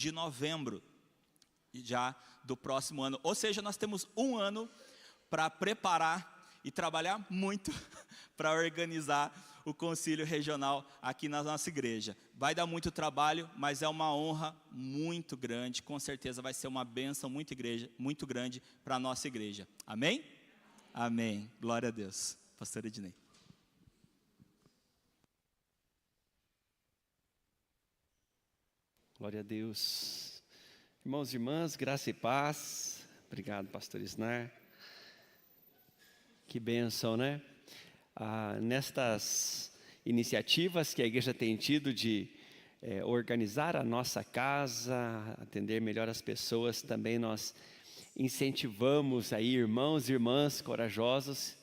de novembro já do próximo ano. Ou seja, nós temos um ano para preparar e trabalhar muito para organizar o concílio regional aqui na nossa igreja. Vai dar muito trabalho, mas é uma honra muito grande, com certeza vai ser uma bênção muito grande para a nossa igreja. Amém? Amém. Glória a Deus. Pastor Ednei. Glória a Deus. Irmãos e irmãs, graça e paz. Obrigado, pastor Isnar. Que bênção, né? Nestas iniciativas que a igreja tem tido de organizar a nossa casa, atender melhor as pessoas, também nós incentivamos aí irmãos e irmãs corajosos,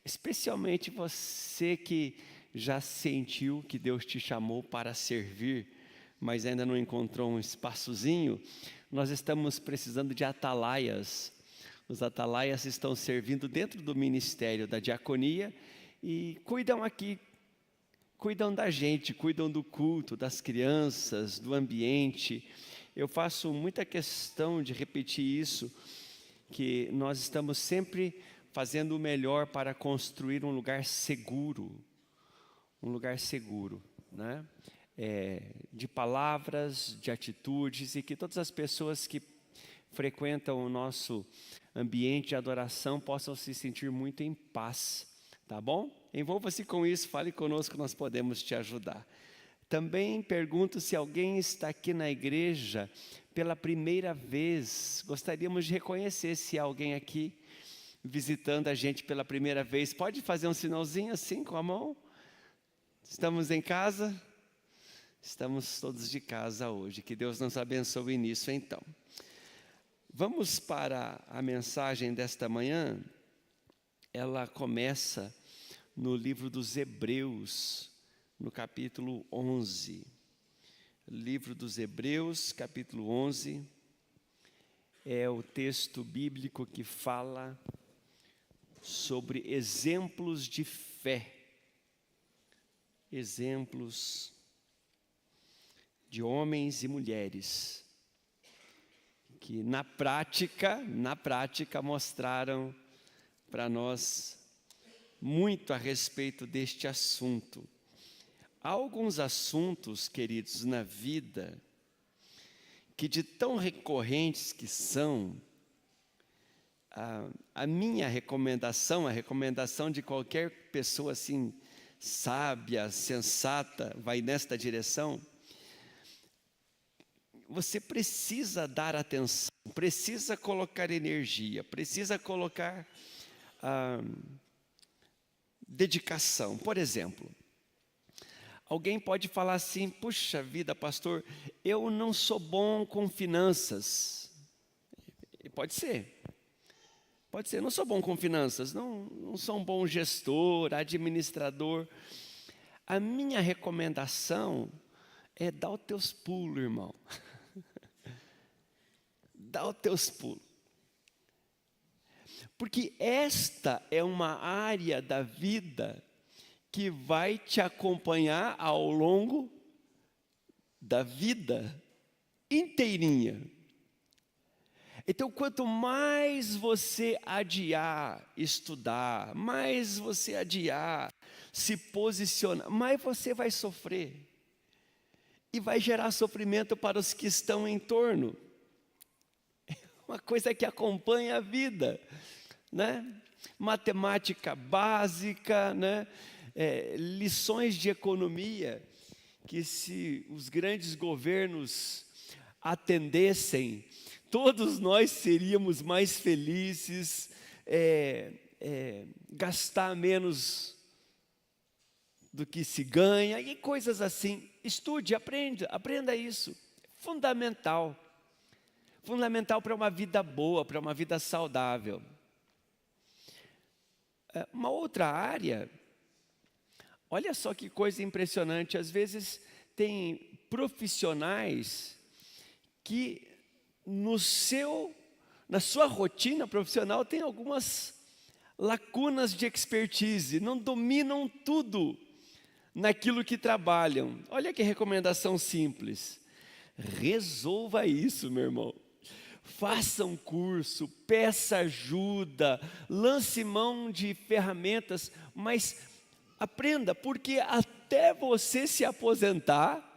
especialmente você que já sentiu que Deus te chamou para servir, mas ainda não encontrou um espaçozinho. Nós estamos precisando de atalaias. Os atalaias estão servindo dentro do ministério da diaconia e cuidam aqui, cuidam da gente, cuidam do culto, das crianças, do ambiente. Eu faço muita questão de repetir isso, que nós estamos sempre fazendo o melhor para construir um lugar seguro, né? De palavras, de atitudes, e que todas as pessoas que frequentam o nosso ambiente de adoração possam se sentir muito em paz, tá bom? Envolva-se com isso, fale conosco, nós podemos te ajudar. Também pergunto se alguém está aqui na igreja pela primeira vez. Gostaríamos de reconhecer se há alguém aqui visitando a gente pela primeira vez. Pode fazer um sinalzinho assim com a mão? Estamos em casa? Estamos todos de casa hoje. Que Deus nos abençoe nisso então. Vamos para a mensagem desta manhã. Ela começa no livro dos Hebreus, no capítulo 11. Livro dos Hebreus, capítulo 11, é o texto bíblico que fala sobre exemplos de fé. Exemplos de homens e mulheres que na prática mostraram para nós muito a respeito deste assunto. Há alguns assuntos, queridos, na vida, que de tão recorrentes que são, a minha recomendação, a recomendação de qualquer pessoa assim, sábia, sensata, vai nesta direção. Você precisa dar atenção, precisa colocar energia, precisa colocar dedicação. Por exemplo, alguém pode falar assim: puxa vida, pastor, eu não sou bom com finanças. Pode ser, não sou bom com finanças, não sou um bom gestor, administrador. A minha recomendação é dar os teus pulos, irmão. Dá os teus pulos. Porque esta é uma área da vida que vai te acompanhar ao longo da vida inteirinha. Então, quanto mais você adiar estudar, mais você adiar se posicionar, mais você vai sofrer. E vai gerar sofrimento para os que estão em torno. É uma coisa que acompanha a vida, né? Matemática básica, né? Lições de economia, que se os grandes governos atendessem, todos nós seríamos mais felizes, gastar menos do que se ganha, e coisas assim. Estude, aprenda isso. Fundamental para uma vida boa, para uma vida saudável. Uma outra área, olha só que coisa impressionante, às vezes tem profissionais que na sua rotina profissional tem algumas lacunas de expertise, não dominam tudo naquilo que trabalham. Olha que recomendação simples: Resolva isso, meu irmão. Faça um curso, peça ajuda, lance mão de ferramentas, mas aprenda, porque até você se aposentar,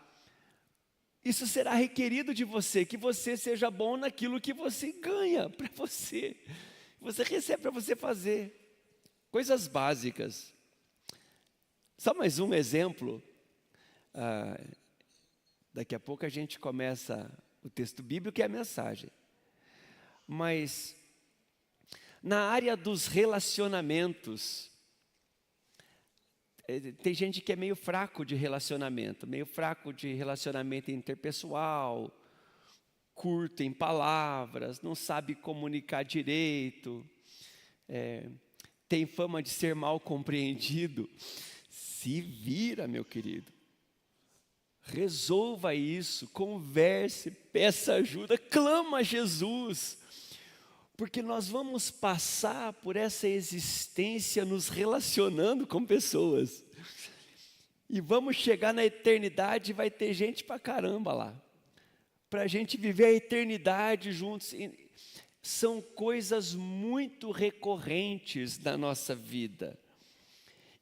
isso será requerido de você, que você seja bom naquilo que você ganha para você, você recebe para você fazer, coisas básicas. Só mais um exemplo, daqui a pouco a gente começa o texto bíblico e a mensagem, mas na área dos relacionamentos, tem gente que é meio fraco de relacionamento interpessoal, curto em palavras, não sabe comunicar direito, tem fama de ser mal compreendido. Se vira, meu querido. Resolva isso, converse, peça ajuda, clama a Jesus. Porque nós vamos passar por essa existência nos relacionando com pessoas. E vamos chegar na eternidade e vai ter gente pra caramba lá. Para a gente viver a eternidade juntos. São coisas muito recorrentes na nossa vida.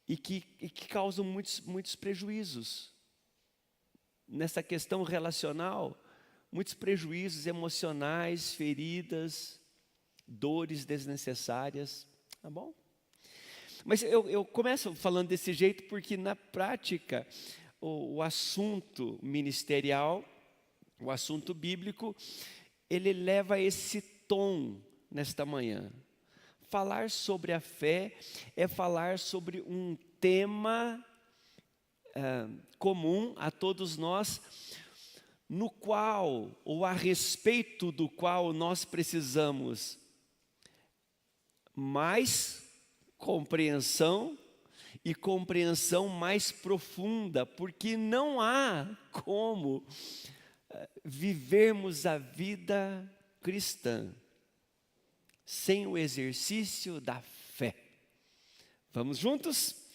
E que causam muitos prejuízos. Nessa questão relacional, muitos prejuízos emocionais, feridas, dores desnecessárias, tá bom? Mas eu começo falando desse jeito porque na prática o assunto ministerial, o assunto bíblico, ele leva esse tom nesta manhã. Falar sobre a fé é falar sobre um tema comum a todos nós, no qual, ou a respeito do qual nós precisamos mais compreensão e compreensão mais profunda, porque não há como vivermos a vida cristã sem o exercício da fé. Vamos juntos?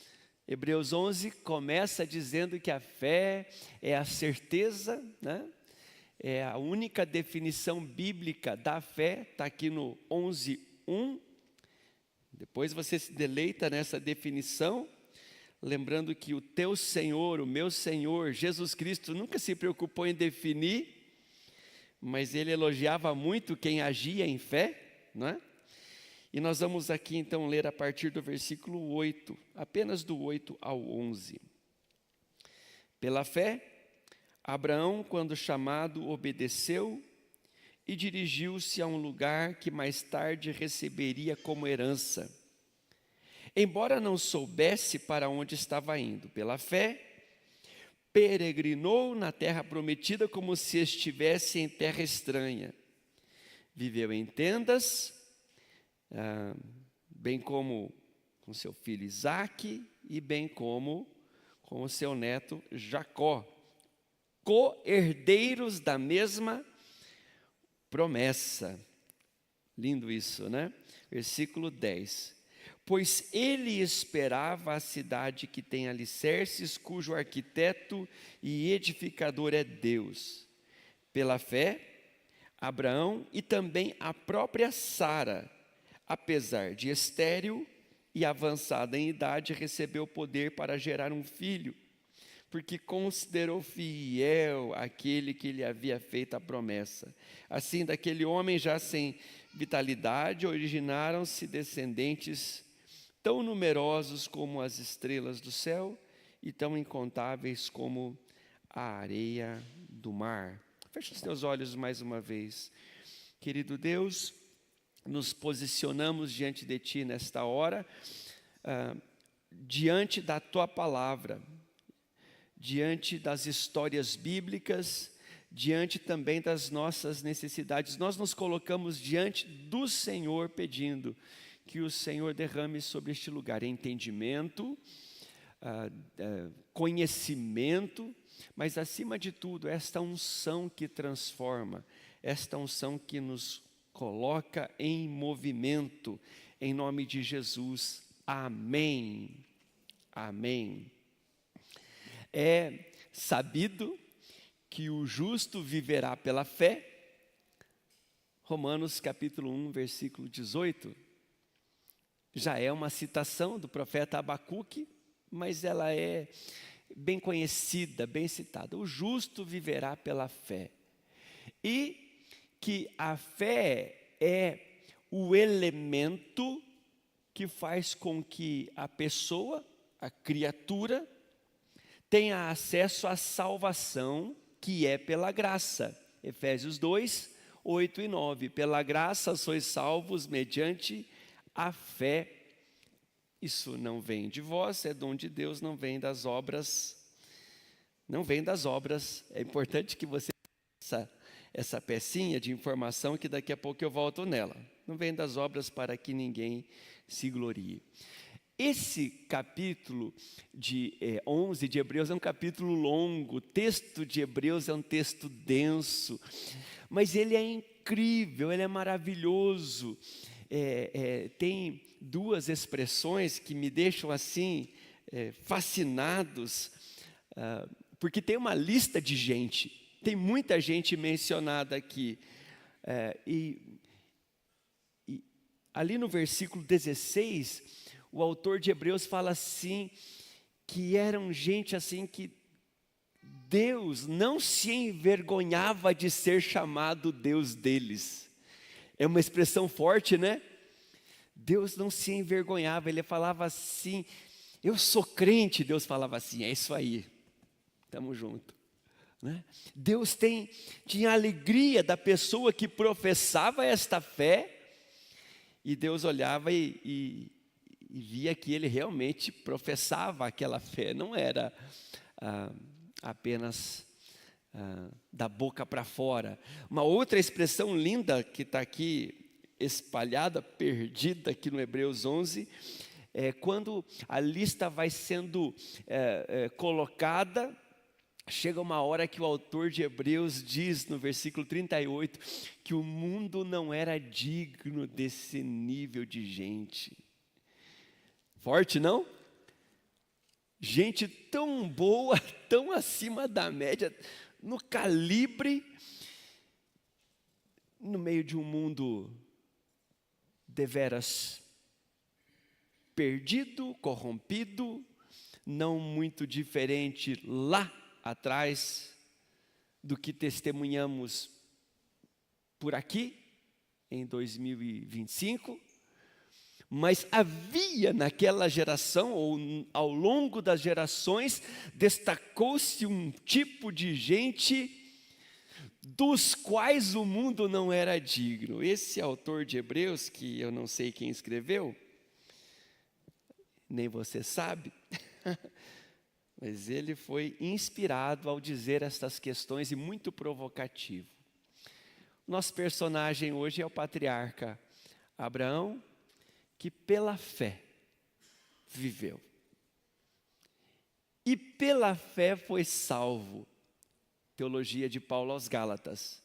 Hebreus 11 começa dizendo que a fé é a certeza, né? É a única definição bíblica da fé, está aqui no 11:1. Depois você se deleita nessa definição, lembrando que o teu Senhor, o meu Senhor, Jesus Cristo, nunca se preocupou em definir, mas Ele elogiava muito quem agia em fé, não é? E nós vamos aqui então ler a partir do versículo 8, apenas do 8 ao 11. Pela fé, Abraão, quando chamado, obedeceu e dirigiu-se a um lugar que mais tarde receberia como herança. Embora não soubesse para onde estava indo, pela fé, peregrinou na terra prometida como se estivesse em terra estranha. Viveu em tendas, bem como com seu filho Isaque e bem como com o seu neto Jacó, co-herdeiros da mesma promessa. Lindo isso, né? Versículo 10. Pois ele esperava a cidade que tem alicerces, cujo arquiteto e edificador é Deus. Pela fé, Abraão e também a própria Sara, apesar de estéril e avançada em idade, recebeu poder para gerar um filho, porque considerou fiel aquele que lhe havia feito a promessa. Assim, daquele homem já sem vitalidade, originaram-se descendentes tão numerosos como as estrelas do céu e tão incontáveis como a areia do mar. Feche os teus olhos mais uma vez. Querido Deus, nos posicionamos diante de Ti nesta hora, diante da Tua palavra, diante das histórias bíblicas, diante também das nossas necessidades. Nós nos colocamos diante do Senhor pedindo que o Senhor derrame sobre este lugar entendimento, conhecimento, mas acima de tudo esta unção que transforma, esta unção que nos coloca em movimento, em nome de Jesus. Amém. Amém. É sabido que o justo viverá pela fé. Romanos capítulo 1, versículo 18, já é uma citação do profeta Abacuque, mas ela é bem conhecida, bem citada. O justo viverá pela fé. E que a fé é o elemento que faz com que a pessoa, a criatura, tenha acesso à salvação que é pela graça. Efésios 2, 8 e 9. Pela graça sois salvos mediante a fé. Isso não vem de vós, é dom de Deus, não vem das obras. Não vem das obras. É importante que você faça essa pecinha de informação, que daqui a pouco eu volto nela. Não vem das obras para que ninguém se glorie. Esse capítulo de 11 de Hebreus é um capítulo longo, o texto de Hebreus é um texto denso, mas ele é incrível, ele é maravilhoso. Tem duas expressões que me deixam assim, fascinados, porque tem uma lista de gente, tem muita gente mencionada aqui, e ali no versículo 16, o autor de Hebreus fala assim, que eram gente assim que Deus não se envergonhava de ser chamado Deus deles. É uma expressão forte, né? Deus não se envergonhava, ele falava assim, eu sou crente, Deus falava assim, é isso aí, estamos juntos. Né? Deus tinha alegria da pessoa que professava esta fé, e Deus olhava e via que ele realmente professava aquela fé, não era apenas da boca para fora. Uma outra expressão linda que está aqui espalhada, perdida aqui no Hebreus 11, é quando a lista vai sendo colocada, chega uma hora que o autor de Hebreus diz no versículo 38, que o mundo não era digno desse nível de gente. Forte, não? Gente tão boa, tão acima da média, no calibre, no meio de um mundo deveras perdido, corrompido, não muito diferente lá atrás do que testemunhamos por aqui, em 2025, mas havia naquela geração, ou ao longo das gerações, destacou-se um tipo de gente dos quais o mundo não era digno. Esse autor de Hebreus, que eu não sei quem escreveu, nem você sabe, mas ele foi inspirado ao dizer estas questões e muito provocativo. Nosso personagem hoje é o patriarca Abraão, que pela fé viveu. E pela fé foi salvo. Teologia de Paulo aos Gálatas.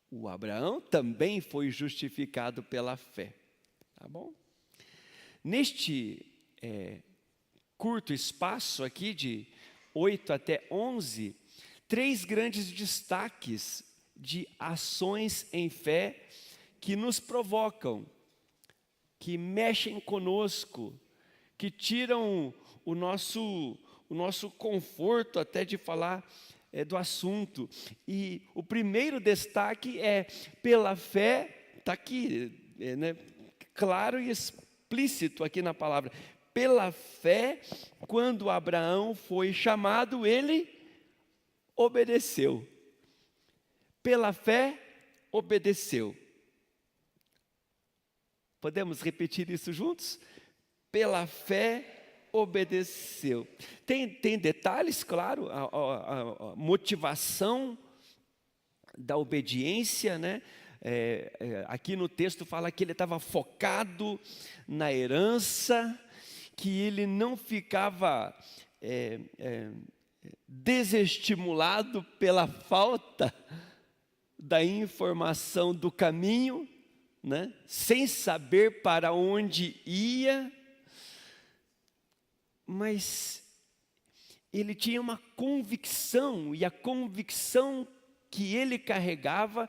O Abraão também foi justificado pela fé. Tá bom? Neste curto espaço aqui, de 8 até 11, 3 grandes destaques de ações em fé que nos provocam, que mexem conosco, que tiram o nosso conforto até de falar do assunto. E o primeiro destaque é pela fé, está aqui, claro e explícito aqui na palavra. Pela fé, quando Abraão foi chamado, ele obedeceu. Pela fé, obedeceu. Podemos repetir isso juntos? Pela fé, obedeceu. Tem detalhes, claro, a motivação da obediência, né? Aqui no texto fala que ele estava focado na herança, que ele não ficava desestimulado pela falta da informação do caminho, né? Sem saber para onde ia, mas ele tinha uma convicção, e a convicção que ele carregava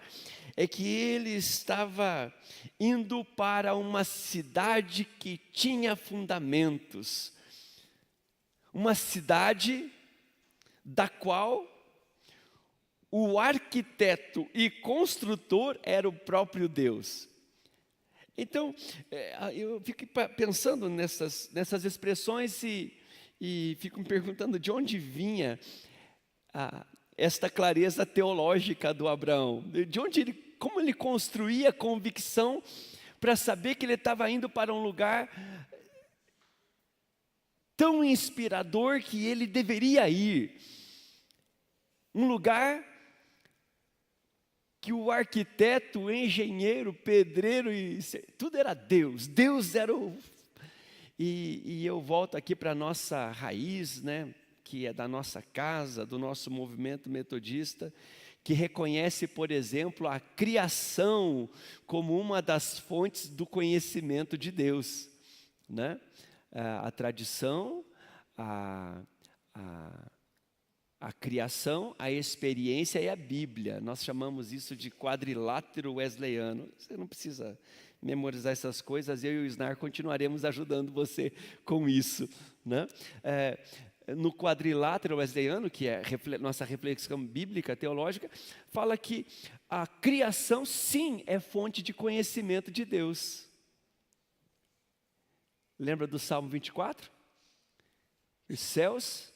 é que ele estava indo para uma cidade que tinha fundamentos, uma cidade da qual o arquiteto e construtor era o próprio Deus. Então, eu fico pensando nessas expressões e fico me perguntando de onde vinha esta clareza teológica do Abraão, de onde como ele construía a convicção para saber que ele estava indo para um lugar tão inspirador que ele deveria ir, um lugar que o arquiteto, o engenheiro, pedreiro, tudo era Deus. Deus era o... E eu volto aqui para a nossa raiz, né, que é da nossa casa, do nosso movimento metodista, que reconhece, por exemplo, a criação como uma das fontes do conhecimento de Deus, né? A tradição, a criação, a experiência e a Bíblia. Nós chamamos isso de quadrilátero wesleyano. Você não precisa memorizar essas coisas, eu e o Isnar continuaremos ajudando você com isso, né? No quadrilátero wesleyano, que é nossa reflexão bíblica, teológica, fala que a criação, sim, é fonte de conhecimento de Deus. Lembra do Salmo 24? Os céus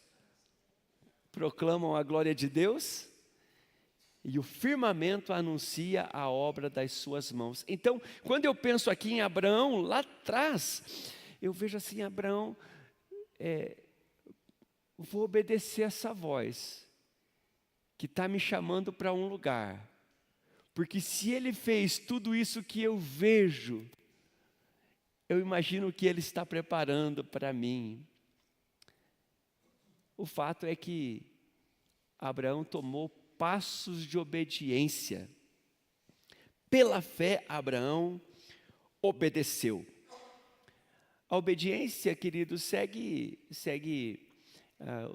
proclamam a glória de Deus e o firmamento anuncia a obra das suas mãos. Então, quando eu penso aqui em Abraão, lá atrás, eu vejo assim, Abraão, vou obedecer essa voz, que está me chamando para um lugar, porque se ele fez tudo isso que eu vejo, eu imagino que ele está preparando para mim. O fato é que Abraão tomou passos de obediência. Pela fé, Abraão obedeceu. A obediência, queridos, segue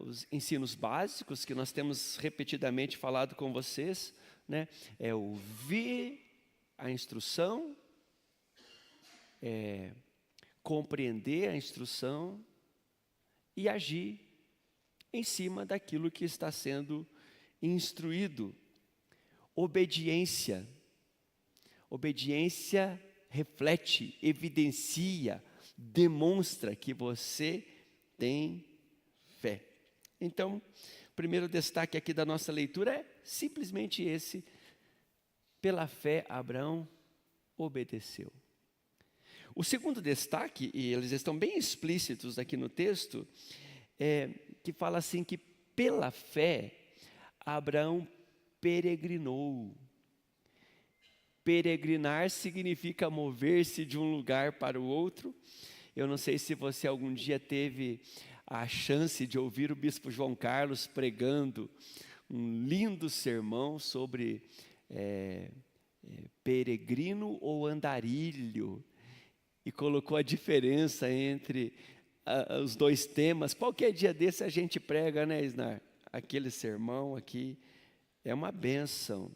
os ensinos básicos que nós temos repetidamente falado com vocês, né? É ouvir a instrução, compreender a instrução e agir em cima daquilo que está sendo instruído. Obediência reflete, evidencia, demonstra que você tem fé. Então, o primeiro destaque aqui da nossa leitura é simplesmente esse: pela fé Abraão obedeceu. O segundo destaque, e eles estão bem explícitos aqui no texto, que fala assim que pela fé Abraão peregrinou. Peregrinar significa mover-se de um lugar para o outro. Eu não sei se você algum dia teve a chance de ouvir o bispo João Carlos pregando um lindo sermão sobre peregrino ou andarilho, e colocou a diferença entre os dois temas. Qualquer dia desse a gente prega, né, Isnar? Aquele sermão aqui é uma bênção,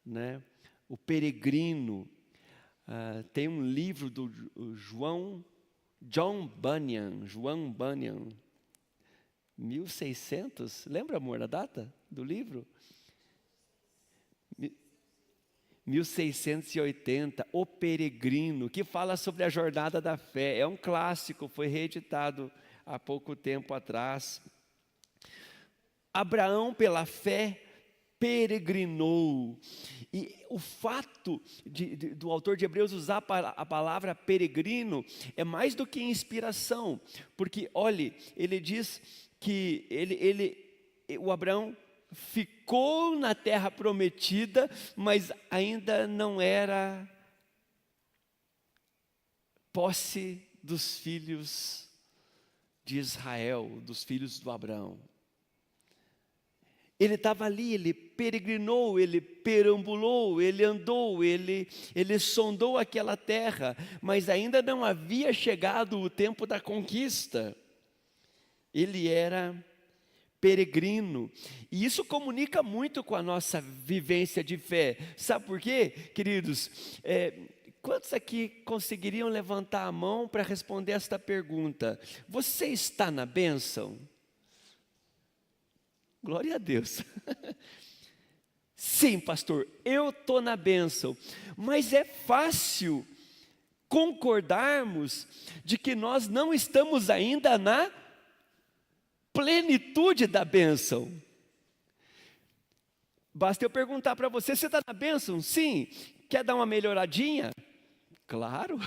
né? O peregrino. Tem um livro do John Bunyan, 1600, lembra, amor, a data do livro? 1680, O Peregrino, que fala sobre a jornada da fé. É um clássico, foi reeditado há pouco tempo atrás. Abraão, pela fé, peregrinou. E o fato do autor de Hebreus usar a palavra peregrino é mais do que inspiração, porque, olhe, ele diz que o Abraão ficou na terra prometida, mas ainda não era posse dos filhos de Israel, dos filhos do Abraão. Ele estava ali, ele peregrinou, ele perambulou, ele andou, ele sondou aquela terra, mas ainda não havia chegado o tempo da conquista. Ele era peregrino. E isso comunica muito com a nossa vivência de fé. Sabe por quê, queridos? Quantos aqui conseguiriam levantar a mão para responder esta pergunta? Você está na bênção? Glória a Deus. Sim, pastor, eu estou na bênção. Mas é fácil concordarmos de que nós não estamos ainda na plenitude da bênção. Basta eu perguntar para você, você está na bênção? Sim. Quer dar uma melhoradinha? Claro.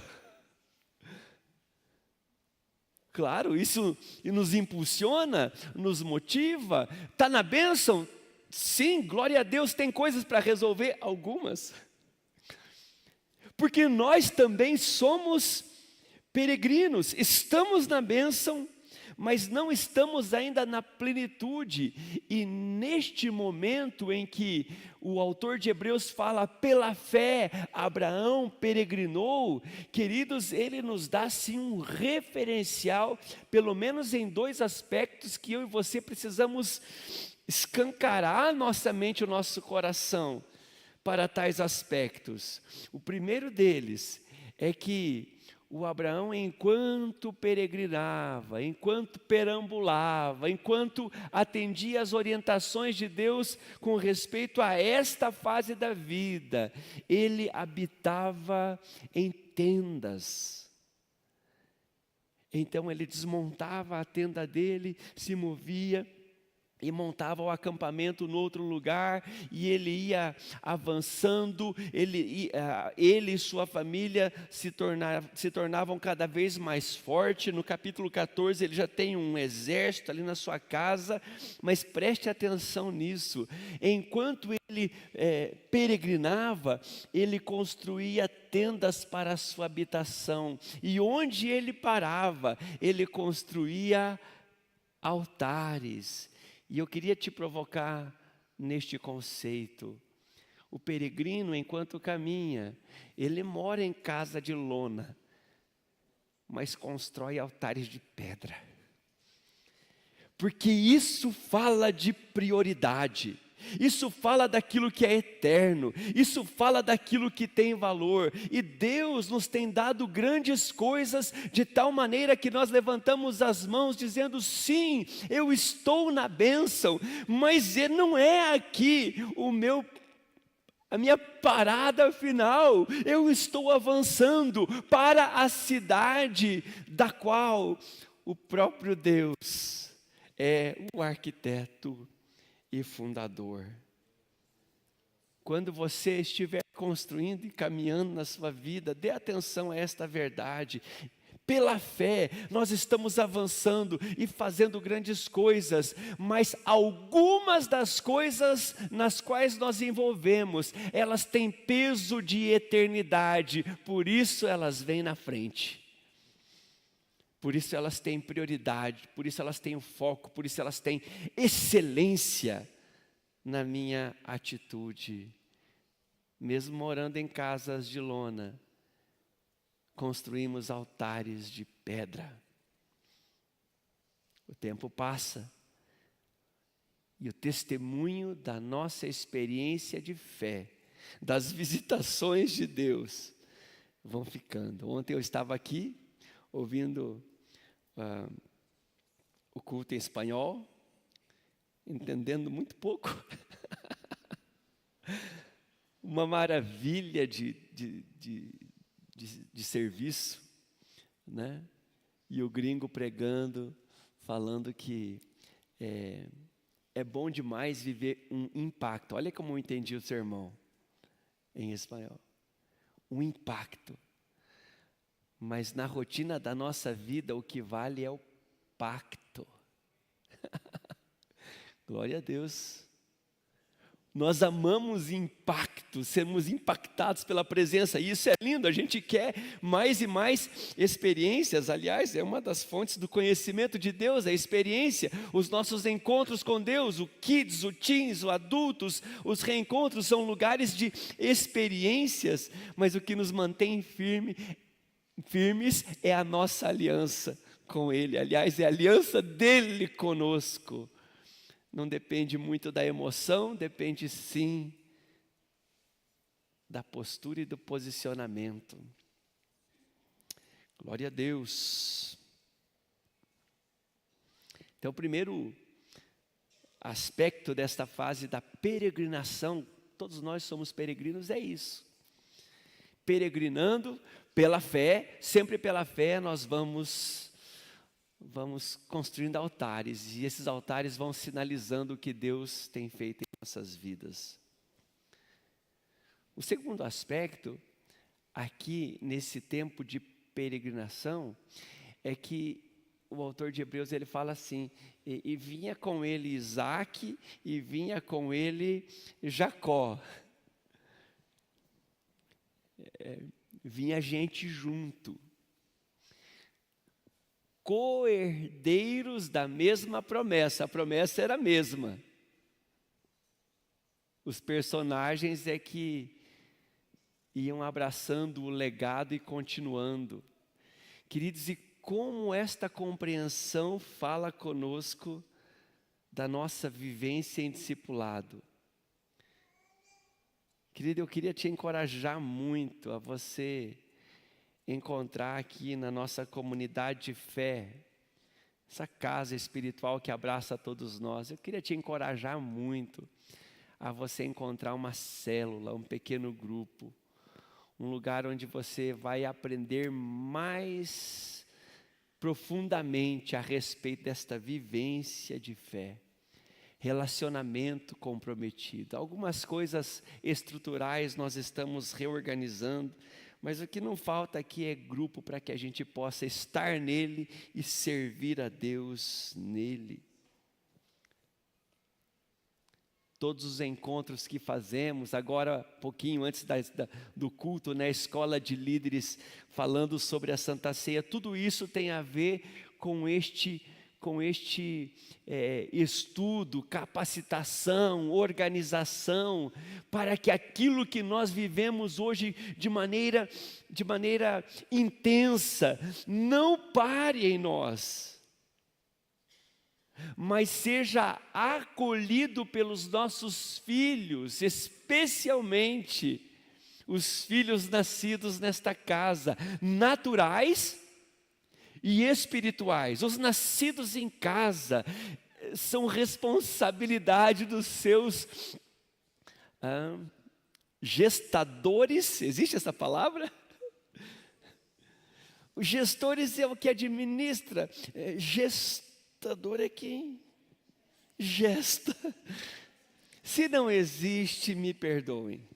Claro, isso nos impulsiona, nos motiva. Está na bênção? Sim, glória a Deus, tem coisas para resolver, algumas. Porque nós também somos peregrinos, estamos na bênção, mas não estamos ainda na plenitude. E neste momento em que o autor de Hebreus fala, pela fé Abraão peregrinou, queridos, ele nos dá sim um referencial, pelo menos em 2 aspectos que eu e você precisamos escancarar a nossa mente, o nosso coração, para tais aspectos. O primeiro deles é que o Abraão, enquanto peregrinava, enquanto perambulava, enquanto atendia às orientações de Deus com respeito a esta fase da vida, ele habitava em tendas. Então ele desmontava a tenda dele, se movia e montava o acampamento no outro lugar, e ele ia avançando, ele e sua família se tornavam cada vez mais fortes. No capítulo 14 ele já tem um exército ali na sua casa, mas preste atenção nisso, enquanto ele peregrinava, ele construía tendas para a sua habitação, e onde ele parava, ele construía altares. E eu queria te provocar neste conceito. O peregrino, enquanto caminha, ele mora em casa de lona, mas constrói altares de pedra. Porque isso fala de prioridade. Isso fala daquilo que é eterno, isso fala daquilo que tem valor, e Deus nos tem dado grandes coisas, de tal maneira que nós levantamos as mãos dizendo, sim, eu estou na bênção, mas não é aqui a minha parada final, eu estou avançando para a cidade da qual o próprio Deus é o arquiteto e fundador. Quando você estiver construindo e caminhando na sua vida, dê atenção a esta verdade. Pela fé, nós estamos avançando e fazendo grandes coisas, mas algumas das coisas nas quais nós envolvemos, elas têm peso de eternidade, por isso elas vêm na frente. Por isso elas têm prioridade, por isso elas têm foco, por isso elas têm excelência na minha atitude. Mesmo morando em casas de lona, construímos altares de pedra. O tempo passa e o testemunho da nossa experiência de fé, das visitações de Deus, vão ficando. Ontem eu estava aqui ouvindo o culto em espanhol, entendendo muito pouco. Uma maravilha de serviço, né? E o gringo pregando, falando que é bom demais viver um impacto. Olha como eu entendi o sermão em espanhol. Um impacto. Mas na rotina da nossa vida, o que vale é o pacto. Glória a Deus. Nós amamos impacto, sermos impactados pela presença, e isso é lindo, a gente quer mais e mais experiências. Aliás, é uma das fontes do conhecimento de Deus, a experiência, os nossos encontros com Deus, o kids, o teens, o adultos, os reencontros são lugares de experiências, mas o que nos mantém firmes é a nossa aliança com Ele, aliás, é a aliança dEle conosco. não depende muito da emoção, depende sim da postura e do posicionamento. Glória a Deus. Então, o primeiro aspecto desta fase da peregrinação, todos nós somos peregrinos, é isso. Peregrinando pela fé, sempre pela fé, nós vamos construindo altares, e esses altares vão sinalizando o que Deus tem feito em nossas vidas. O segundo aspecto, aqui nesse tempo de peregrinação, é que o autor de Hebreus, ele fala assim, e vinha com ele Isaac, e vinha com ele Jacó. Vinha gente junto. Co-herdeiros da mesma promessa, a promessa era a mesma. Os personagens é que iam abraçando o legado e continuando. Queridos, e como esta compreensão fala conosco da nossa vivência em discipulado. Querido, eu queria te encorajar muito a você encontrar aqui na nossa comunidade de fé, essa casa espiritual que abraça todos nós. Eu queria te encorajar muito a você encontrar uma célula, um pequeno grupo, um lugar onde você vai aprender mais profundamente a respeito desta vivência de fé, relacionamento comprometido. Algumas coisas estruturais nós estamos reorganizando, mas o que não falta aqui é grupo para que a gente possa estar nele e servir a Deus nele. Todos os encontros que fazemos, agora pouquinho antes do culto, na escola de líderes, falando sobre a Santa Ceia, tudo isso tem a ver com este estudo, capacitação, organização, para que aquilo que nós vivemos hoje de maneira intensa, não pare em nós, mas seja acolhido pelos nossos filhos, especialmente os filhos nascidos nesta casa, naturais e espirituais. Os nascidos em casa são responsabilidade dos seus gestadores. Existe essa palavra? Os gestores é o que administra. Gestador é quem gesta. Se não existe, me perdoem.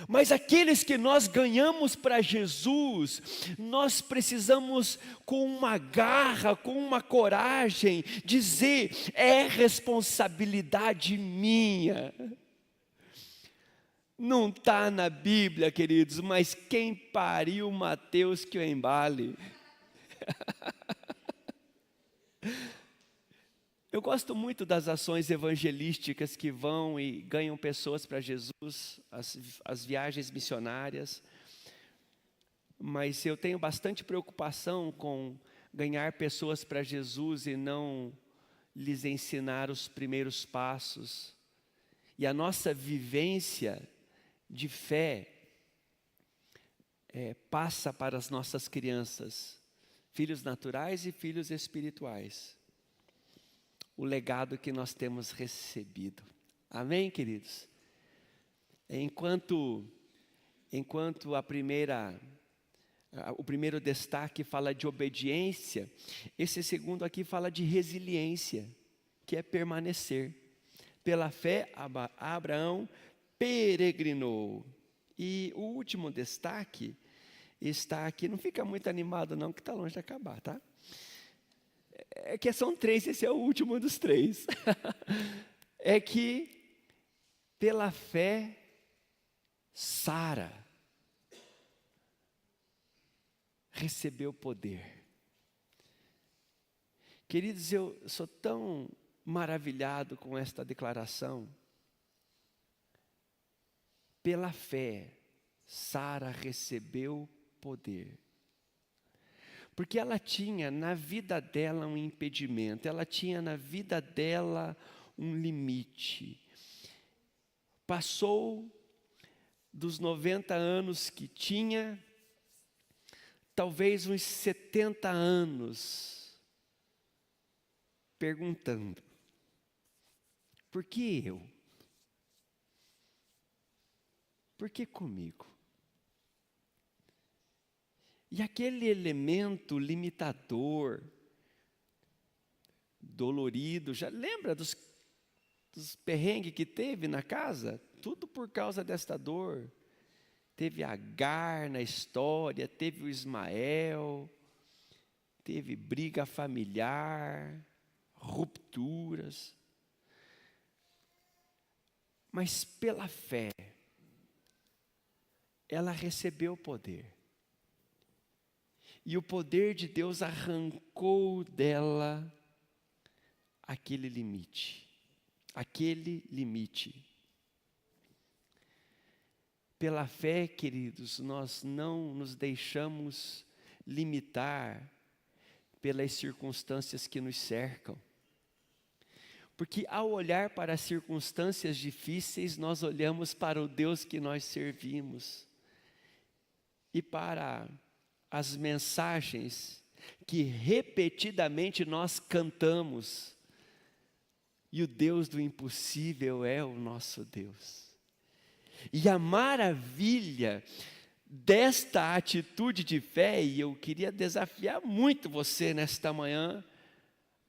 Mas aqueles que nós ganhamos para Jesus, nós precisamos com uma garra, com uma coragem, dizer, é responsabilidade minha. Não está na Bíblia, queridos, mas quem pariu Mateus que o embale. Eu gosto muito das ações evangelísticas que vão e ganham pessoas para Jesus, as viagens missionárias, mas eu tenho bastante preocupação com ganhar pessoas para Jesus e não lhes ensinar os primeiros passos. E a nossa vivência de fé passa para as nossas crianças, filhos naturais e filhos espirituais. O legado que nós temos recebido. Amém, queridos? Enquanto o primeiro destaque fala de obediência, esse segundo aqui fala de resiliência, que é permanecer. Pela fé, Abraão peregrinou. E o último destaque está aqui, não fica muito animado não, que está longe de acabar, tá? É que são 3, esse é o último dos 3. É que, pela fé, Sara recebeu poder. Queridos, eu sou tão maravilhado com esta declaração. Pela fé, Sara recebeu poder. Porque ela tinha na vida dela um impedimento, ela tinha na vida dela um limite. Passou dos 90 anos que tinha, talvez uns 70 anos, perguntando: por que eu? Por que comigo? E aquele elemento limitador, dolorido, já lembra dos perrengues que teve na casa? Tudo por causa desta dor. Teve Agar na história, teve o Ismael, teve briga familiar, rupturas. Mas pela fé, ela recebeu o poder. E o poder de Deus arrancou dela aquele limite. Aquele limite. Pela fé, queridos, nós não nos deixamos limitar pelas circunstâncias que nos cercam. Porque ao olhar para as circunstâncias difíceis, nós olhamos para o Deus que nós servimos. E para as mensagens que repetidamente nós cantamos. E o Deus do impossível é o nosso Deus. E a maravilha desta atitude de fé, e eu queria desafiar muito você nesta manhã,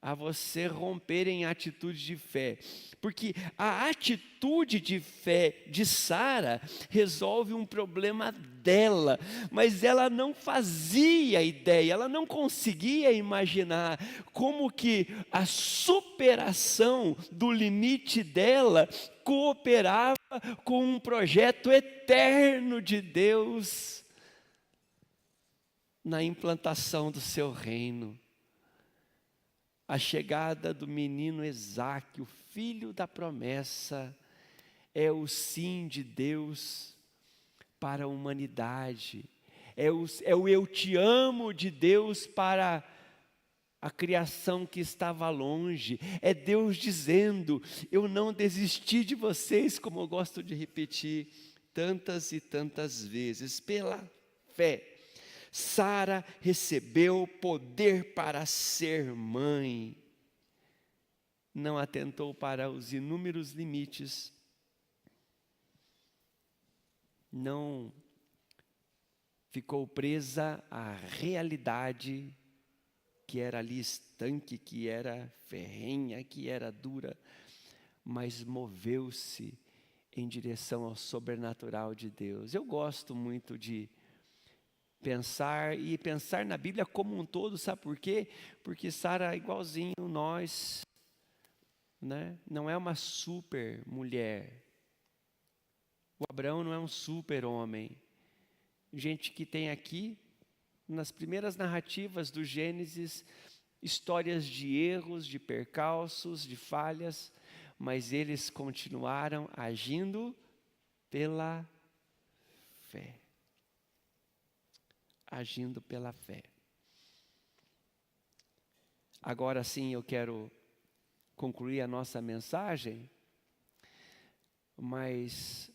a você romper em atitude de fé, porque a atitude de fé de Sara resolve um problema dela, mas ela não fazia ideia, ela não conseguia imaginar como que a superação do limite dela cooperava com um projeto eterno de Deus na implantação do seu reino. A chegada do menino Isaque, o filho da promessa, é o sim de Deus para a humanidade. É o eu te amo de Deus para a criação que estava longe. É Deus dizendo: eu não desisti de vocês, como eu gosto de repetir tantas e tantas vezes. Pela fé, Sara recebeu poder para ser mãe. Não atentou para os inúmeros limites. Não ficou presa à realidade que era ali estanque, que era ferrenha, que era dura, mas moveu-se em direção ao sobrenatural de Deus. Eu gosto muito de pensar na Bíblia como um todo, sabe por quê? Porque Sara é igualzinho nós, né? Não é uma super mulher. O Abraão não é um super homem. Gente que tem aqui, nas primeiras narrativas do Gênesis, histórias de erros, de percalços, de falhas, mas eles continuaram agindo pela fé. Agindo pela fé. Agora sim eu quero concluir a nossa mensagem, mas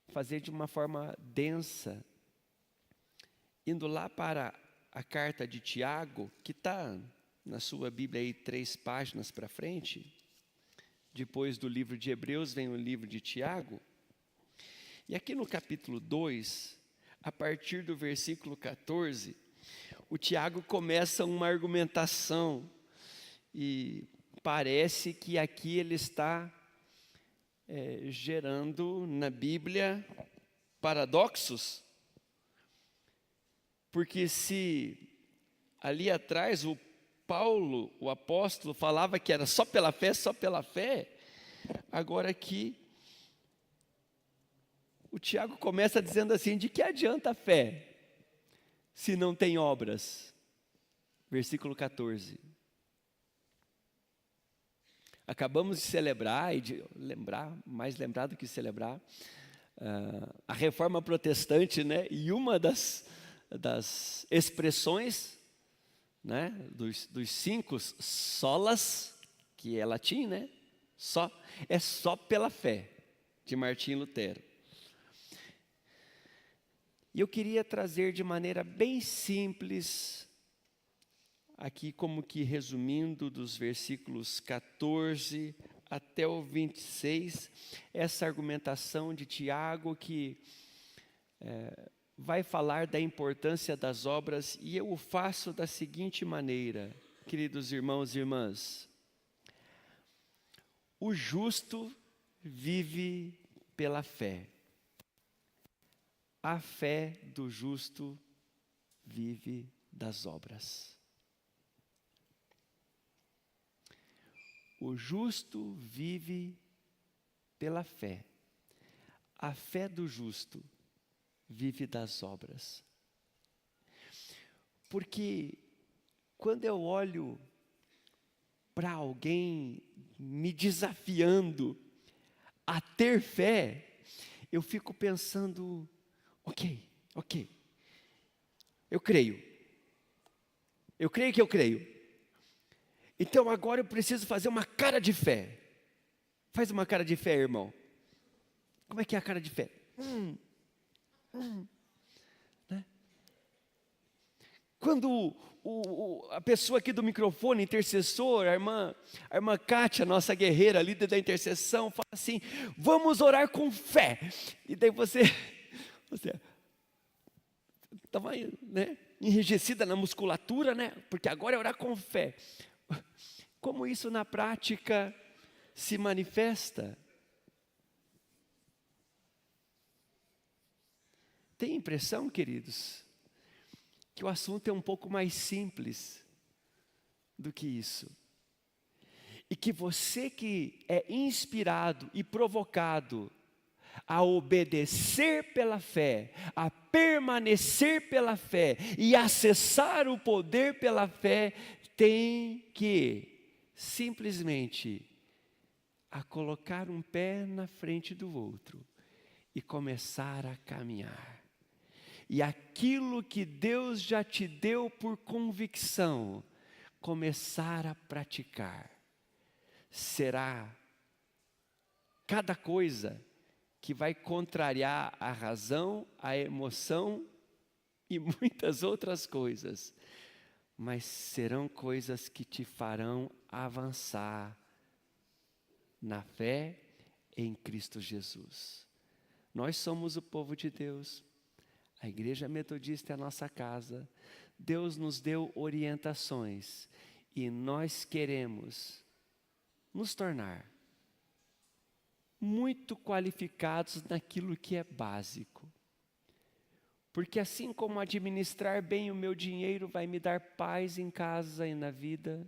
fazer de uma forma densa, indo lá para a carta de Tiago, que está na sua Bíblia aí 3 páginas para frente. Depois do livro de Hebreus vem o livro de Tiago. E aqui no capítulo 2, a partir do versículo 14, o Tiago começa uma argumentação, e parece que aqui ele está gerando na Bíblia paradoxos, porque se ali atrás o Paulo, o apóstolo, falava que era só pela fé, agora aqui o Tiago começa dizendo assim: de que adianta a fé se não tem obras? Versículo 14. Acabamos de celebrar, e de lembrar, mais lembrar do que celebrar, a reforma protestante, né? E uma das expressões né? Dos cinco solas, que é latim, né? É só pela fé, de Martim Lutero. E eu queria trazer de maneira bem simples, aqui como que resumindo dos versículos 14 até o 26, essa argumentação de Tiago que vai falar da importância das obras, e eu o faço da seguinte maneira, queridos irmãos e irmãs: o justo vive pela fé. A fé do justo vive das obras. O justo vive pela fé. A fé do justo vive das obras. Porque quando eu olho para alguém me desafiando a ter fé, eu fico pensando, ok, eu creio que eu creio. Então agora eu preciso fazer uma cara de fé. Faz uma cara de fé, irmão. Como é que é a cara de fé? Né? Quando a pessoa aqui do microfone, intercessor, a irmã Kátia, nossa guerreira, líder da intercessão, fala assim: vamos orar com fé. E daí você estava, né, enrijecida na musculatura, né? Porque agora é orar com fé. Como isso na prática se manifesta? Tem impressão, queridos, que o assunto é um pouco mais simples do que isso. E que você que é inspirado e provocado a obedecer pela fé, a permanecer pela fé e acessar o poder pela fé, tem que simplesmente a colocar um pé na frente do outro e começar a caminhar. E aquilo que Deus já te deu por convicção, começar a praticar. Será cada coisa que vai contrariar a razão, a emoção e muitas outras coisas, mas serão coisas que te farão avançar na fé em Cristo Jesus. Nós somos o povo de Deus, a Igreja Metodista é a nossa casa, Deus nos deu orientações e nós queremos nos tornar muito qualificados naquilo que é básico. Porque assim como administrar bem o meu dinheiro vai me dar paz em casa e na vida,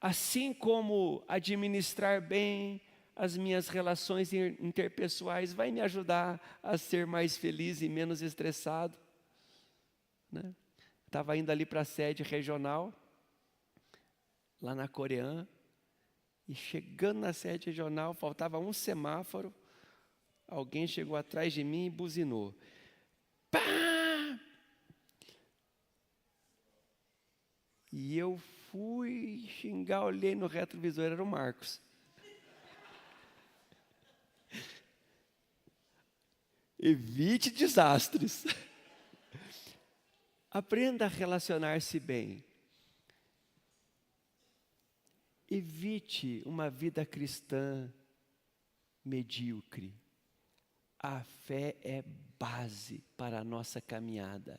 assim como administrar bem as minhas relações interpessoais vai me ajudar a ser mais feliz e menos estressado, né? Estava indo ali para a sede regional, lá na Coreã, e chegando na sede regional, faltava um semáforo, alguém chegou atrás de mim e buzinou. Pá! E eu fui xingar, olhei no retrovisor, era o Marcos. Evite desastres. Aprenda a relacionar-se bem. Evite uma vida cristã medíocre. A fé é base para a nossa caminhada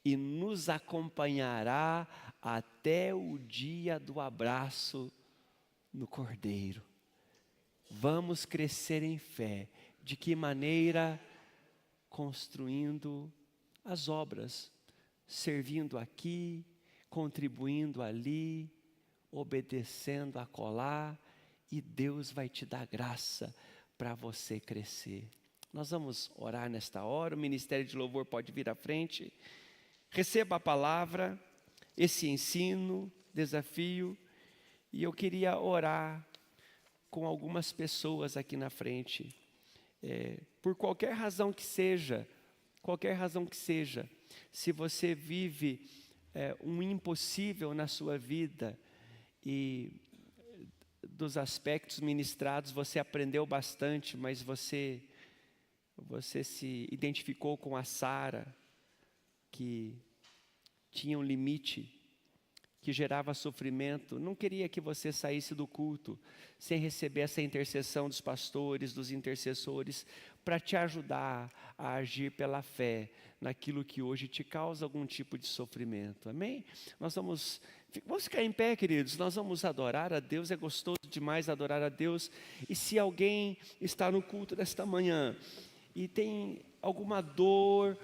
e nos acompanhará até o dia do abraço no Cordeiro. Vamos crescer em fé. De que maneira? Construindo as obras, servindo aqui, contribuindo ali, obedecendo acolá, e Deus vai te dar graça para você crescer. Nós vamos orar nesta hora, o Ministério de Louvor pode vir à frente. Receba a palavra, esse ensino, desafio, e eu queria orar com algumas pessoas aqui na frente. Por qualquer razão que seja, se você vive um impossível na sua vida, e dos aspectos ministrados você aprendeu bastante, mas você se identificou com a Sara, que tinha um limite, que gerava sofrimento. Não queria que você saísse do culto sem receber essa intercessão dos pastores, dos intercessores, para te ajudar a agir pela fé naquilo que hoje te causa algum tipo de sofrimento. Amém? Vamos ficar em pé, queridos. Nós vamos adorar a Deus. É gostoso demais adorar a Deus. E se alguém está no culto desta manhã e tem alguma dor,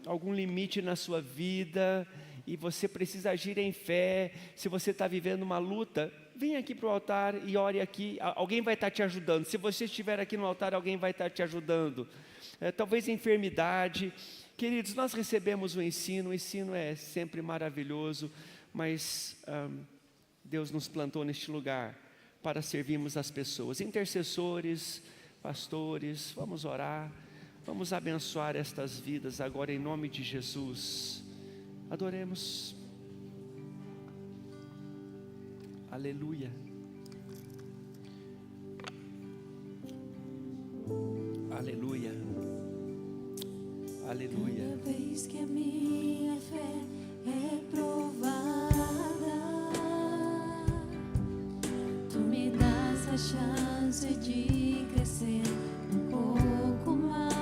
algum limite na sua vida, e você precisa agir em fé, se você está vivendo uma luta, vem aqui para o altar e ore aqui. Alguém vai estar te ajudando. Se você estiver aqui no altar, alguém vai estar te ajudando. Talvez enfermidade. Queridos, nós recebemos o ensino é sempre maravilhoso, mas Deus nos plantou neste lugar para servirmos as pessoas. Intercessores, pastores, vamos orar, vamos abençoar estas vidas agora em nome de Jesus. Adoremos. Aleluia. Aleluia. Aleluia. Cada vez que a minha fé é provada, tu me das a chance de crescer um pouco mais.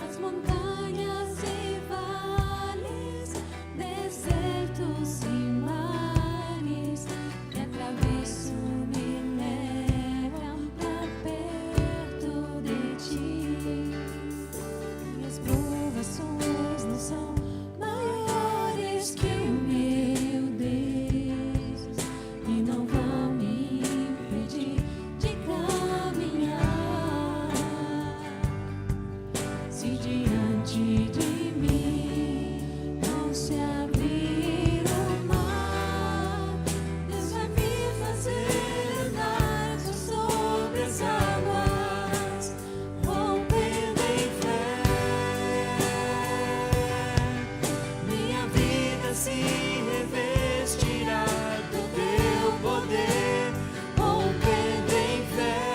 As montanhas e vales, desertos e mares que atravesso me levam pra perto de ti. Minhas provações não são maiores que o meu Deus e não vão me impedir de caminhar. Se diante de mim não se abrir o mar, Deus vai me fazer andar sobre as águas, rompendo em fé. Minha vida se revestirá do teu poder, rompendo em fé.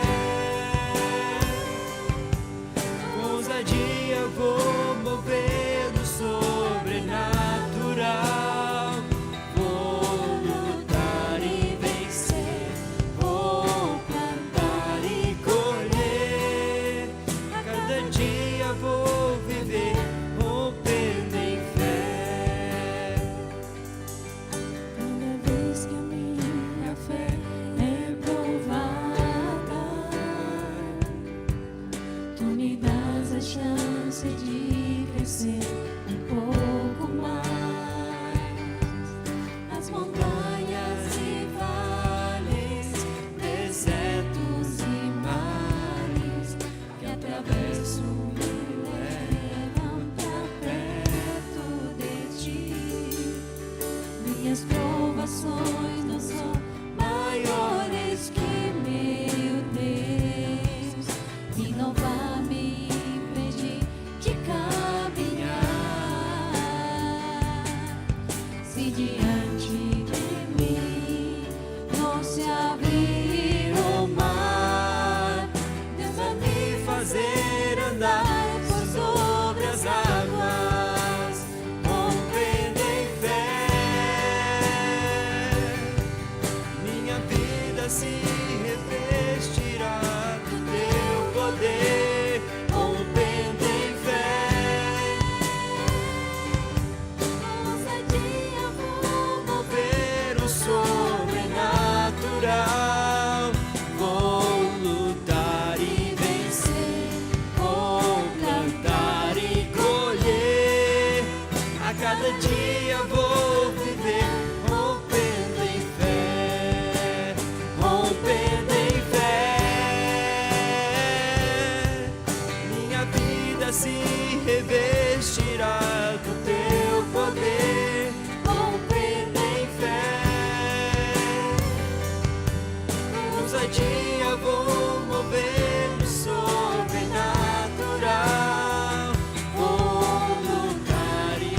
Com ousadia vou mover do sobrenatural, vou lutar e vencer, vou plantar e colher. A cada dia vou viver, rompendo em fé. Cada vez que a minha fé é provada, tu me das a chance de crescer um pouco mais. As montanhas e vales, desertos e mares que atravesso me levam pra perto de ti. Minhas provações não são maiores que meu Deus e não vai me impedir de caminhar. Se diante de mim não se abrir o mar, Deus vai me fazer andar por sobre as águas, rompendo em fé. Minha vida se revestirá do teu poder, rompendo em fé. Com ousadia vou mover o sobrenatural, vou lutar e vencer, vou plantar e colher. A cada dia vou viver, rompendo em fé, rompendo em fé. Minha vida se revestirá do teu poder, rompendo em fé. Com ousadia vou mover no sobrenatural, vou lutar e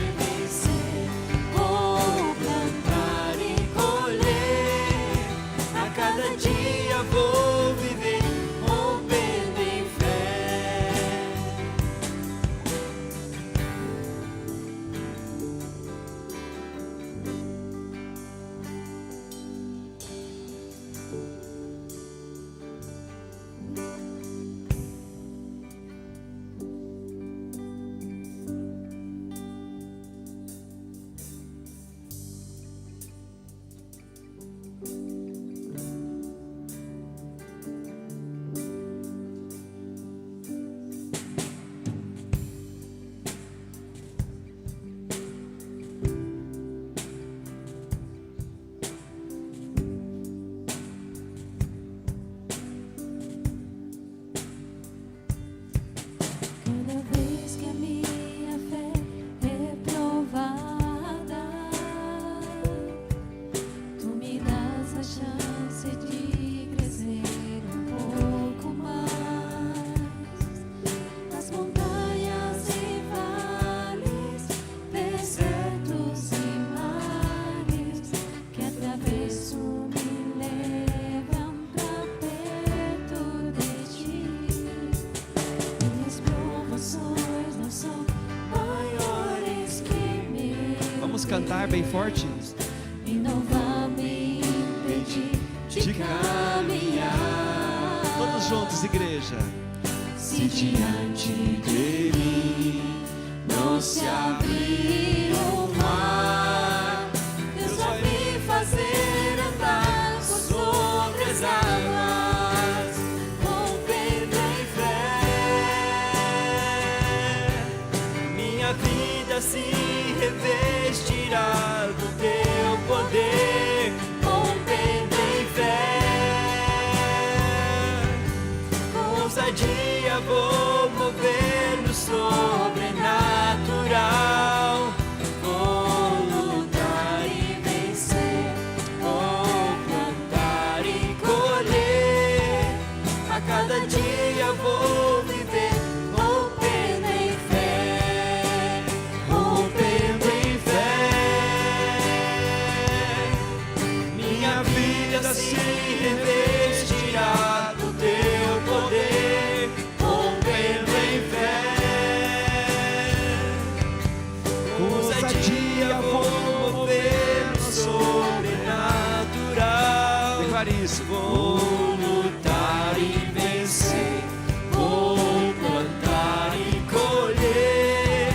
cantar bem forte? e não vá me impedir de caminhar. Todos juntos, igreja. Se diante de mim não se abrir o mar, Deus vai me fazer andar sobre as águas, rompendo em fé. Minha vida se revestirá do teu poder, rompendo em fé. com ousadia vou mover no sobrenatural. Vou lutar e vencer, Vou plantar e colher, a cada dia vou viver, rompendo em fé, rompendo em fé. Minha vida se revestirá do teu poder, rompendo em fé. Com ousadia vou mover no sobrenatural. Declare isso. Vou lutar e vencer, vou plantar e colher,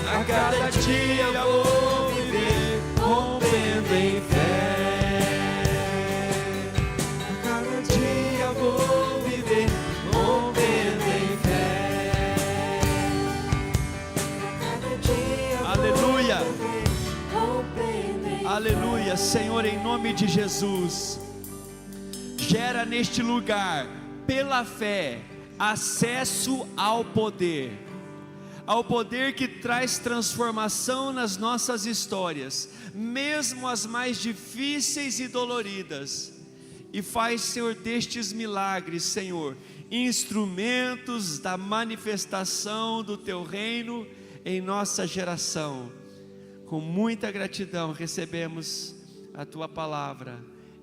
a cada dia vou viver, rompendo em fé. A cada dia vou viver, rompendo em fé. Cada dia Aleluia. rompendo em Aleluia, Senhor, em nome de Jesus, gera neste lugar, pela fé, acesso ao poder que traz transformação nas nossas histórias, mesmo as mais difíceis e doloridas, e faz, Senhor, destes milagres, Senhor, instrumentos da manifestação do Teu reino em nossa geração. Com muita gratidão recebemos a Tua palavra,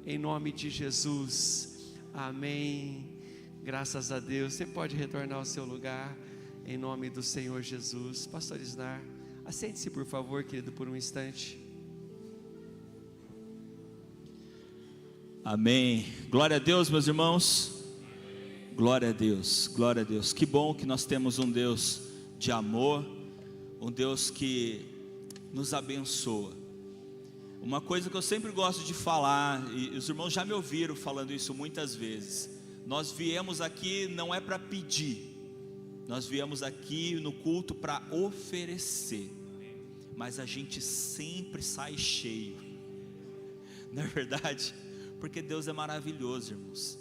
em nome de Jesus, amém. Graças a Deus. Você pode retornar ao seu lugar, em nome do Senhor Jesus. Pastor Isnar, assente-se por favor, querido, por um instante. Amém. Glória a Deus, meus irmãos. Glória a Deus, glória a Deus. Que bom que nós temos um Deus de amor, um Deus que nos abençoa. Uma coisa que eu sempre gosto de falar, e os irmãos já me ouviram falando isso muitas vezes: nós viemos aqui não é para pedir, nós viemos aqui no culto para oferecer, mas a gente sempre sai cheio, não é verdade? Porque Deus é maravilhoso, irmãos.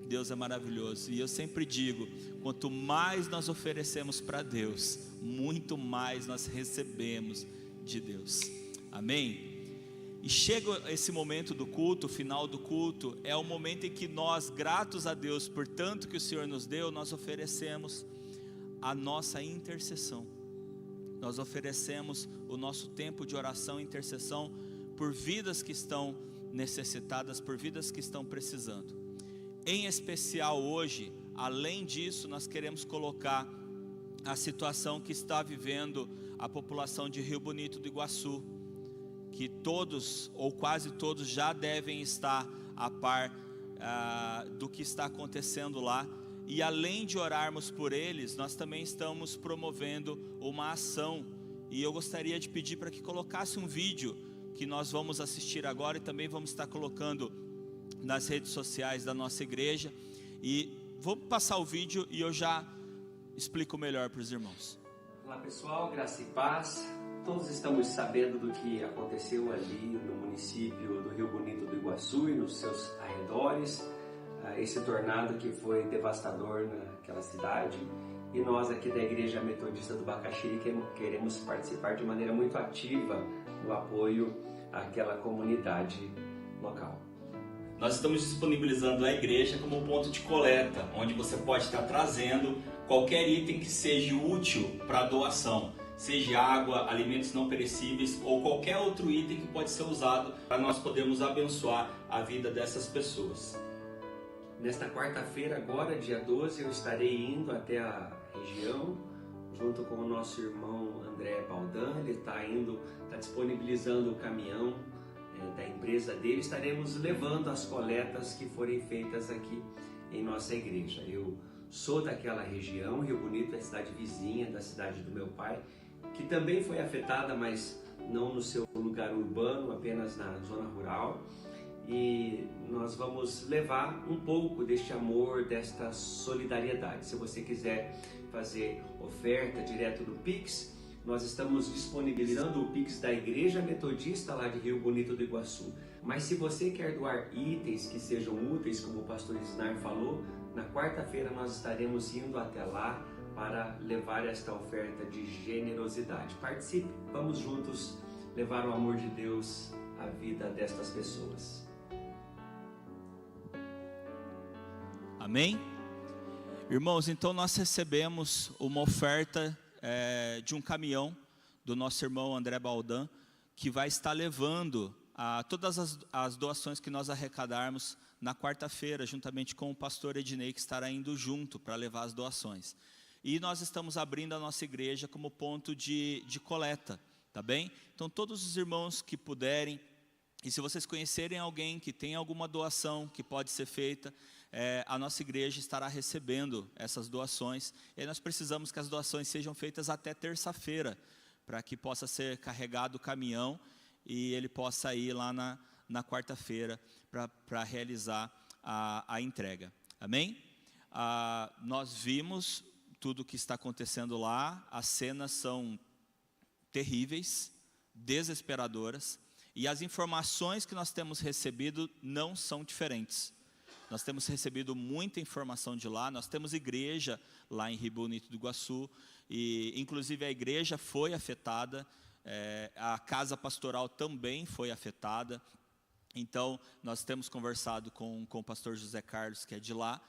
Deus é maravilhoso, e eu sempre digo, quanto mais nós oferecemos para Deus, muito mais nós recebemos de Deus, amém? E chega esse momento do culto, o final do culto, é o momento em que nós, gratos a Deus por tanto que o Senhor nos deu, nós oferecemos a nossa intercessão, nós oferecemos o nosso tempo de oração e intercessão por vidas que estão necessitadas, por vidas que estão precisando. Em especial hoje, além disso, nós queremos colocar a situação que está vivendo a população de Rio Bonito do Iguaçu, que todos, ou quase todos, já devem estar a par do que está acontecendo lá. E além de orarmos por eles, nós também estamos promovendo uma ação, e eu gostaria de pedir para que colocasse um vídeo que nós vamos assistir agora, e também vamos estar colocando nas redes sociais da nossa igreja, e vou passar o vídeo e eu já explico melhor para os irmãos. Olá pessoal, graça e paz. Todos estamos sabendo do que aconteceu ali no município do Rio Bonito do Iguaçu e nos seus arredores, esse tornado que foi devastador naquela cidade, e nós aqui da Igreja Metodista do Bacaxiri queremos participar de maneira muito ativa no apoio àquela comunidade local. Nós estamos disponibilizando a igreja como um ponto de coleta, onde você pode estar trazendo qualquer item que seja útil para doação, seja água, alimentos não perecíveis ou qualquer outro item que pode ser usado para nós podermos abençoar a vida dessas pessoas. Nesta quarta-feira, agora, dia 12, eu estarei indo até a região junto com o nosso irmão André Baldan. Ele está disponibilizando o caminhão da empresa dele. Estaremos levando as coletas que forem feitas aqui em nossa igreja. Eu sou daquela região, Rio Bonito é a cidade vizinha da cidade do meu pai, que também foi afetada, mas não no seu lugar urbano, apenas na zona rural. E nós vamos levar um pouco deste amor, desta solidariedade. Se você quiser fazer oferta direto do Pix, nós estamos disponibilizando o Pix da Igreja Metodista lá de Rio Bonito do Iguaçu. Mas se você quer doar itens que sejam úteis, como o pastor Isnar falou, na quarta-feira nós estaremos indo até lá para levar esta oferta de generosidade. Participe, vamos juntos levar o amor de Deus à vida destas pessoas. Amém? Irmãos, então nós recebemos uma oferta de um caminhão do nosso irmão André Baldan, que vai estar levando todas as doações que nós arrecadarmos na quarta-feira, juntamente com o pastor Ednei, que estará indo junto para levar as doações. E nós estamos abrindo a nossa igreja como ponto de coleta, tá bem? Então todos os irmãos que puderem, e se vocês conhecerem alguém que tem alguma doação que pode ser feita, a nossa igreja estará recebendo essas doações. E nós precisamos que as doações sejam feitas até terça-feira, para que possa ser carregado o caminhão e ele possa ir lá na quarta-feira para realizar a entrega. Amém? Nós vimos tudo o que está acontecendo lá, as cenas são terríveis, desesperadoras, e as informações que nós temos recebido não são diferentes. Nós temos recebido muita informação de lá, nós temos igreja lá em Rio Bonito do Iguaçu, e inclusive a igreja foi afetada, a casa pastoral também foi afetada. Então nós temos conversado com o pastor José Carlos, que é de lá,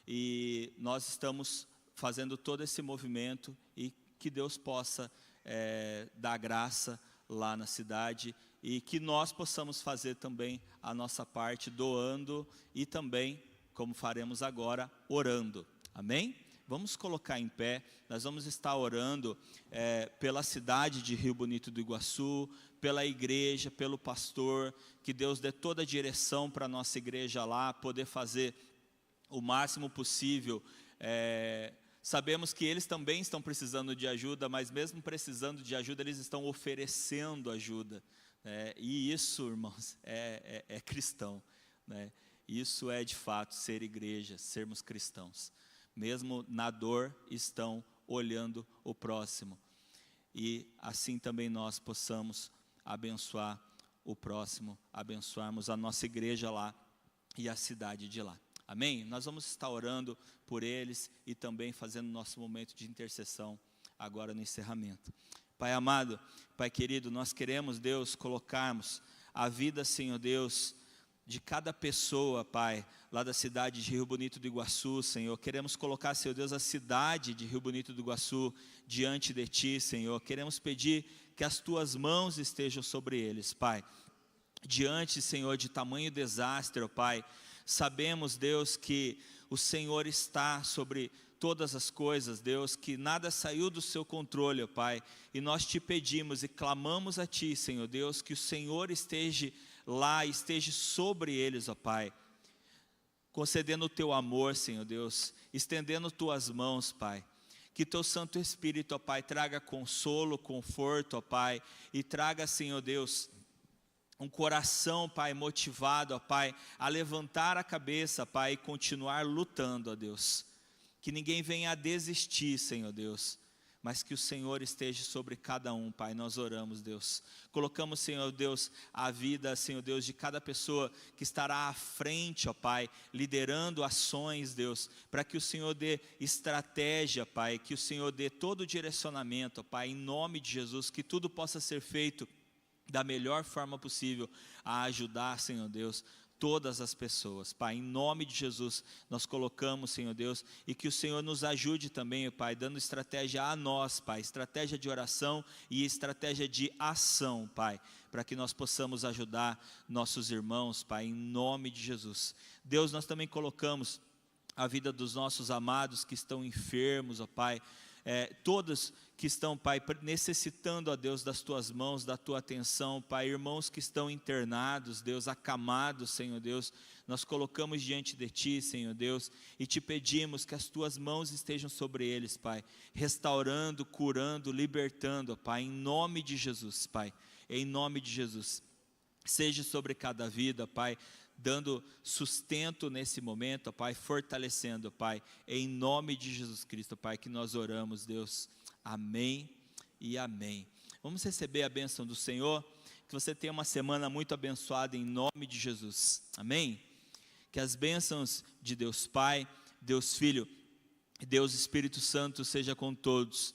e nós estamos fazendo todo esse movimento, e que Deus possa dar graça lá na cidade, e que nós possamos fazer também a nossa parte, doando e também, como faremos agora, orando. Amém? Vamos colocar em pé, nós vamos estar orando pela cidade de Rio Bonito do Iguaçu, pela igreja, pelo pastor, que Deus dê toda a direção para a nossa igreja lá, poder fazer o máximo possível. Sabemos que eles também estão precisando de ajuda, mas mesmo precisando de ajuda, eles estão oferecendo ajuda. E isso, irmãos, é cristão, né? Isso é de fato ser igreja, sermos cristãos. Mesmo na dor, estão olhando o próximo. E assim também nós possamos abençoar o próximo, abençoarmos a nossa igreja lá e a cidade de lá. Amém? Nós vamos estar orando por eles e também fazendo nosso momento de intercessão agora no encerramento. Pai amado, Pai querido, nós queremos, Deus, colocarmos a vida, Senhor Deus, de cada pessoa, Pai, lá da cidade de Rio Bonito do Iguaçu, Senhor. Queremos colocar, Senhor Deus, a cidade de Rio Bonito do Iguaçu diante de Ti, Senhor. Queremos pedir que as Tuas mãos estejam sobre eles, Pai. Diante, Senhor, de tamanho desastre, ó Pai, sabemos, Deus, que o Senhor está sobre todas as coisas, Deus, que nada saiu do seu controle, ó Pai, e nós te pedimos e clamamos a Ti, Senhor Deus, que o Senhor esteja lá, esteja sobre eles, ó Pai, concedendo o Teu amor, Senhor Deus, estendendo Tuas mãos, Pai, que Teu Santo Espírito, ó Pai, traga consolo, conforto, ó Pai, e traga, Senhor Deus, um coração, Pai, motivado, ó Pai, a levantar a cabeça, Pai, e continuar lutando, ó Deus. Que ninguém venha a desistir, Senhor Deus, mas que o Senhor esteja sobre cada um, Pai. Nós oramos, Deus. Colocamos, Senhor Deus, a vida, Senhor Deus, de cada pessoa que estará à frente, ó Pai, liderando ações, Deus, para que o Senhor dê estratégia, Pai, que o Senhor dê todo o direcionamento, ó Pai, em nome de Jesus, que tudo possa ser feito da melhor forma possível, a ajudar, Senhor Deus, todas as pessoas, Pai, em nome de Jesus, nós colocamos, Senhor Deus, e que o Senhor nos ajude também, Pai, dando estratégia a nós, Pai, estratégia de oração e estratégia de ação, Pai, para que nós possamos ajudar nossos irmãos, Pai, em nome de Jesus. Deus, nós também colocamos a vida dos nossos amados que estão enfermos, ó Pai, todos que estão, Pai, necessitando, ó Deus, das Tuas mãos, da Tua atenção, Pai, irmãos que estão internados, Deus, acamados, Senhor Deus, nós colocamos diante de Ti, Senhor Deus, e Te pedimos que as Tuas mãos estejam sobre eles, Pai, restaurando, curando, libertando, Pai, em nome de Jesus, Pai, em nome de Jesus, seja sobre cada vida, Pai, dando sustento nesse momento, Pai, fortalecendo, Pai, em nome de Jesus Cristo, Pai, que nós oramos, Deus, amém e amém. Vamos receber a bênção do Senhor, que você tenha uma semana muito abençoada em nome de Jesus, amém? Que as bênçãos de Deus Pai, Deus Filho e Deus Espírito Santo seja com todos,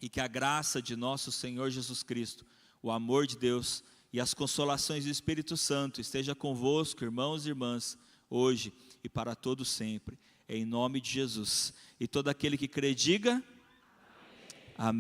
e que a graça de nosso Senhor Jesus Cristo, o amor de Deus e as consolações do Espírito Santo esteja convosco, irmãos e irmãs, hoje e para todo sempre, em nome de Jesus. E todo aquele que crê, diga amém.